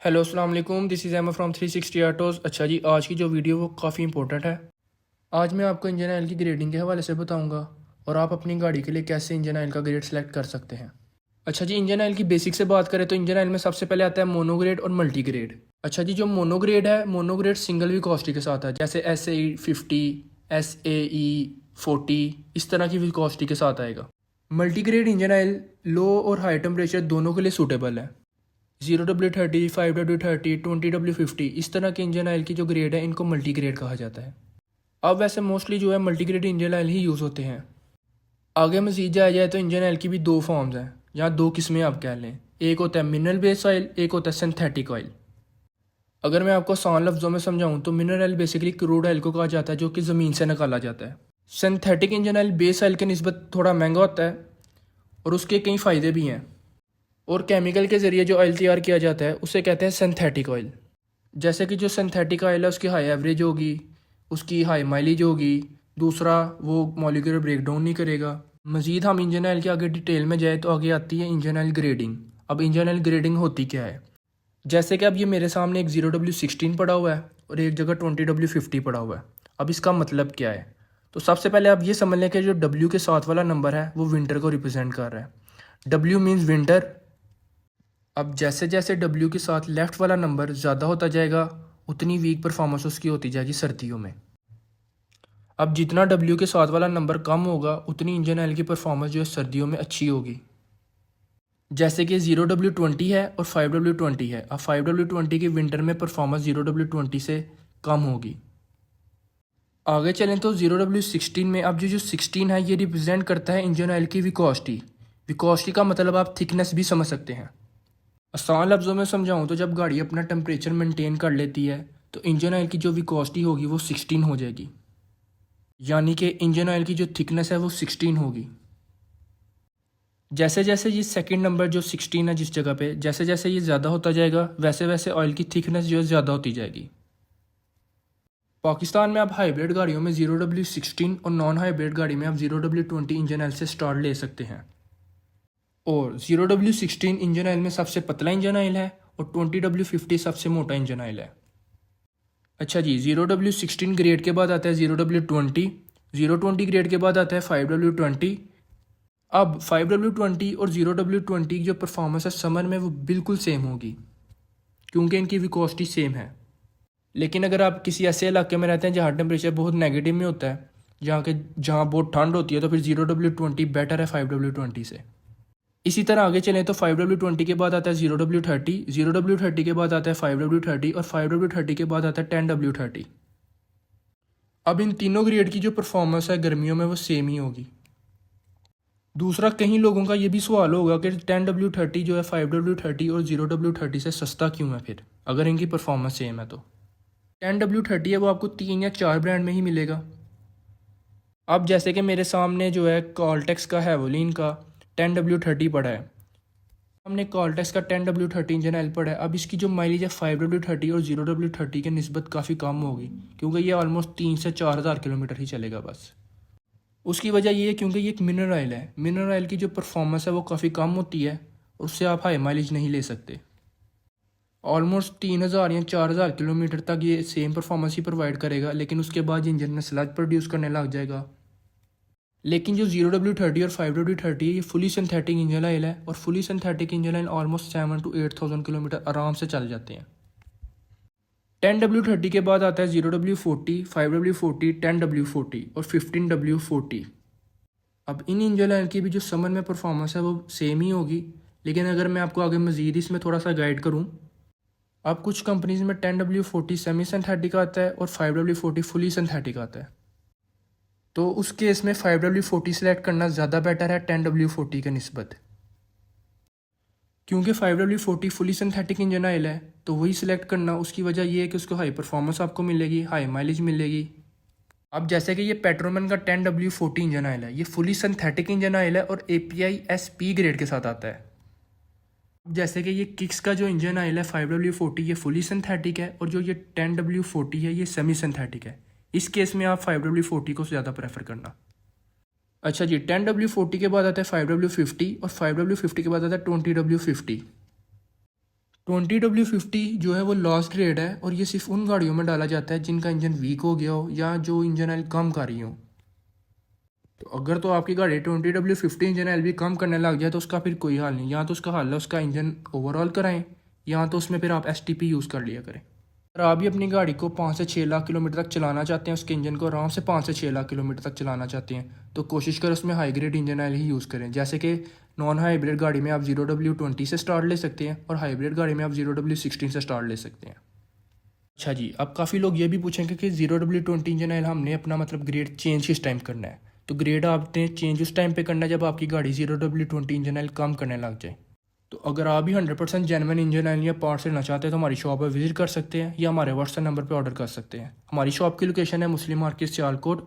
Hello अस्सलाम वालेकुम, this is am from 360 autos. अच्छा जी, आज की जो वीडियो वो काफ़ी इंपॉर्टेंट है। आज मैं आपको इंजन ऑयल की ग्रेडिंग के हवाले से बताऊंगा और आप अपनी गाड़ी के लिए कैसे इंजन ऑयल का ग्रेड सेलेक्ट कर सकते हैं। अच्छा जी, इंजन ऑयल की बेसिक से बात करें तो इंजन ऑयल में सबसे पहले आता है मोनोग्रेड और मल्टी ग्रेड। अच्छा जी, जो मोनोग्रेड है, मोनोग्रेड सिंगल विस्कोसिटी के साथ है, जैसे SAE 50, SAE 40, इस तरह की विस्कोसिटी के साथ आएगा। मल्टी ग्रेड इंजन ऑयल लो और हाई टेम्परेचर दोनों के लिए सूटेबल है। 0W30, 5W30, 20W50, इस तरह के इंजन ऑयल की जो ग्रेड है इनको मल्टी ग्रेड कहा जाता है। अब वैसे मोस्टली जो है मल्टी ग्रेड इंजन ऑयल ही यूज़ होते हैं। आगे मज़ीद जाया जाए तो इंजन ऑयल की भी दो फॉर्म्स हैं, या दो किस्में आप कह लें। एक होता है मिनरल बेस्ड ऑयल, एक होता है सिंथेटिक ऑयल। अगर मैं आपको आसान लफ्ज़ों में समझाऊँ तो mineral oil basically crude oil को कहा जाता है जो कि ज़मीन से निकाला जाता है। Synthetic engine oil base oil के निस्बत थोड़ा महंगा होता है और उसके कई फ़ायदे भी हैं। और केमिकल के ज़रिए जो ऑयल तैयार किया जाता है उसे कहते हैं सिंथेटिक ऑयल। जैसे कि जो सिंथेटिक ऑयल है उसकी हाई एवरेज होगी, उसकी हाई माइलेज होगी। दूसरा, वो मॉलिक्यूलर ब्रेकडाउन नहीं करेगा। मज़ीद हम इंजन ऑयल के आगे डिटेल में जाए तो आगे आती है इंजन ऑयल ग्रेडिंग। अब इंजन ऑयल ग्रेडिंग होती क्या है? जैसे कि अब ये मेरे सामने एक 0W16 पड़ा हुआ है और एक जगह 20W50 पड़ा हुआ है। अब इसका मतलब क्या है? तो सबसे पहले आप ये समझ लें कि जो W के साथ वाला नंबर है वो विंटर को रिप्रेजेंट कर रहा है। W means winter. अब जैसे जैसे W के साथ लेफ़्ट वाला नंबर ज़्यादा होता जाएगा उतनी वीक परफॉर्मेंस उसकी होती जाएगी सर्दियों में। अब जितना W के साथ वाला नंबर कम होगा उतनी इंजन ऑयल की परफॉर्मेंस जो है सर्दियों में अच्छी होगी। जैसे कि 0W20 है और 5W20 है। अब 5W20 की विंटर में परफॉर्मेंस 0W20 से कम होगी। आगे चलें तो 0W16 में, अब जो 16 है ये रिप्रेजेंट करता है इंजन ऑयल की विकोसिटी। विकोसिटी का मतलब आप थिकनेस भी समझ सकते हैं। आसान लफ्ज़ों में समझाऊँ तो जब गाड़ी अपना टेम्परेचर मेंटेन कर लेती है तो इंजन ऑयल की जो विकोसिटी होगी वो 16 हो जाएगी, यानी कि इंजन ऑयल की जो थिकनेस है वो 16 होगी। जैसे जैसे ये सेकंड नंबर जो 16 है जिस जगह पे, जैसे जैसे ये ज़्यादा होता जाएगा वैसे वैसे ऑयल की थिकनेस जो है ज़्यादा होती जाएगी। पाकिस्तान में आप हाइब्रिड गाड़ियों में 0W16 और नॉन हाइब्रिड गाड़ी में आप 0W20 इंजन ऑयल से स्टार्ट ले सकते हैं। और 0W16 इंजन ऑयल में सबसे पतला इंजन ऑयल है और 20W50 सबसे मोटा इंजन ऑयल है। अच्छा जी, 0W16 ग्रेड के बाद आता है 0W20, 020 ग्रेड के बाद आता है 5W20। अब 5W20 और 0W20 की जो परफॉर्मेंस है समर में वो बिल्कुल सेम होगी क्योंकि इनकी विकोसिटी सेम है। लेकिन अगर आप किसी ऐसे इलाके में रहते हैं जहाँ टेम्परेचर बहुत नेगेटिव में होता है, जहाँ बहुत ठंड होती है, तो फिर 0W20 बेटर है 5W20 से। इसी तरह आगे चलें तो 5W20 के बाद आता है 0W30, 0W30 के बाद आता है 5W30 और 5W30 के बाद आता है 10W30। अब इन तीनों ग्रेड की जो परफॉर्मेंस है गर्मियों में वो सेम ही होगी। दूसरा, कई लोगों का ये भी सवाल होगा कि 10W30 जो है 5W30 और 0W30 से सस्ता क्यों है फिर, अगर इनकी परफॉर्मेंस सेम है तो। 10W30 है वो आपको 3 या 4 ब्रांड में ही मिलेगा। अब जैसे कि मेरे सामने जो है कॉल्टेक्स का हैवोलिन का 10W30 पड़ा है, हमने कॉल्टेक्स का 10W30 इंजन ऑयल पड़ा है। अब इसकी जो माइलेज है 5W30 और 0W30 के निस्बत काफ़ी कम होगी क्योंकि ये ऑलमोस्ट 3 से 4 हज़ार किलोमीटर ही चलेगा बस। उसकी वजह ये है क्योंकि ये एक मिनरल ऑयल है। मिनरल ऑयल की जो परफॉर्मेंस है वो काफ़ी कम होती है और उससे आप हाई माइलेज नहीं ले सकते। ऑलमोस्ट 3 हज़ार या 4 हज़ार किलोमीटर तक ये सेम परफॉर्मेंस ही प्रोवाइड करेगा, लेकिन उसके बाद इंजन में स्लज प्रोड्यूस करने लग जाएगा। लेकिन जो 0W30 और 5W30 है ये फुली सिंथेटिक इंजन ऑयल है और fully synthetic engine oil almost 7 to 8,000 kilometre आराम से चल जाते हैं। 10W30 के बाद आता है 0W40, 5W40, 10W40 और 15W40। अब इन इंजन ऑयल की भी जो समर में परफॉर्मेंस है वो सेम ही होगी, लेकिन अगर मैं आपको आगे मज़ीद इसमें थोड़ा सा गाइड करूँ, अब कुछ कंपनीज़ में 10W40 सेमी सिंथेटिक आता है और 5W40 फुली सिंथेटिक आता है। तो उस केस में 5W40 सेलेक्ट करना ज़्यादा बेटर है 10W40 के निस्बत, क्योंकि 5W40 fully synthetic engine oil है तो वही सिलेक्ट करना। उसकी वजह ये है कि उसको हाई परफॉर्मेंस आपको मिलेगी, हाई माइलेज मिलेगी। अब जैसे कि ये पेट्रोमैन का 10W40 इंजन ऑयल है, ये फुली सिंथेटिक इंजन ऑयल है और API SP ग्रेड के साथ आता है। जैसे कि ये किक्स का जो इंजन ऑयल है 5W40 ये फुली सिंथेटिक है और जो ये 10W40 है ये सेमी सिंथेटिक है। इस केस में आप 5W40 को ज़्यादा प्रेफर करना। अच्छा जी, 10W40 के बाद आता है 5W50 और 5W50 के बाद आता है 20W50। 20W50 जो है वो लास्ट ग्रेड है और ये सिर्फ उन गाड़ियों में डाला जाता है जिनका इंजन वीक हो गया हो या जो इंजन ऑयल कम कर रही हो। तो अगर तो आपकी गाड़ी 20W50 इंजन ऑयल भी कम करने लग जाए तो उसका फिर कोई हाल नहीं, या तो उसका हल है उसका इंजन ओवरऑल कराएं या तो उसमें फिर आप STP यूज़ कर लिया करें। अगर आप भी अपनी गाड़ी को 5 से 6 लाख किलोमीटर तक चलाना चाहते हैं, उसके इंजन को आराम से 5 से 6 लाख किलोमीटर तक चलाना चाहते हैं, तो कोशिश करें उसमें हाई ग्रेड इंजन ऑयल ही यूज़ करें। जैसे कि नॉन हाइब्रिड गाड़ी में आप 0W20 से स्टार्ट ले सकते हैं और हाइब्रिड गाड़ी में आप 0W16 से स्टार्ट ले सकते हैं। अच्छा जी, अब काफ़ी लोग ये भी पूछेंगे कि 0W20 इंजन ऑयल हमने अपना मतलब ग्रेड चेंज किस टाइम करना है। तो ग्रेड आपने चेंज उस टाइम पे करना है जब आपकी गाड़ी 0W20 इंजन ऑयल कम करने लग जाए। तो अगर आप भी 100% जेन्युइन इंजन ऑयल या पार्ट्स लेना चाहते हैं तो हमारी शॉप पर विजिट कर सकते हैं या हमारे व्हाट्सएप नंबर पर ऑर्डर कर सकते हैं। हमारी शॉप की लोकेशन है मुस्लिम मार्केट सियालकोट।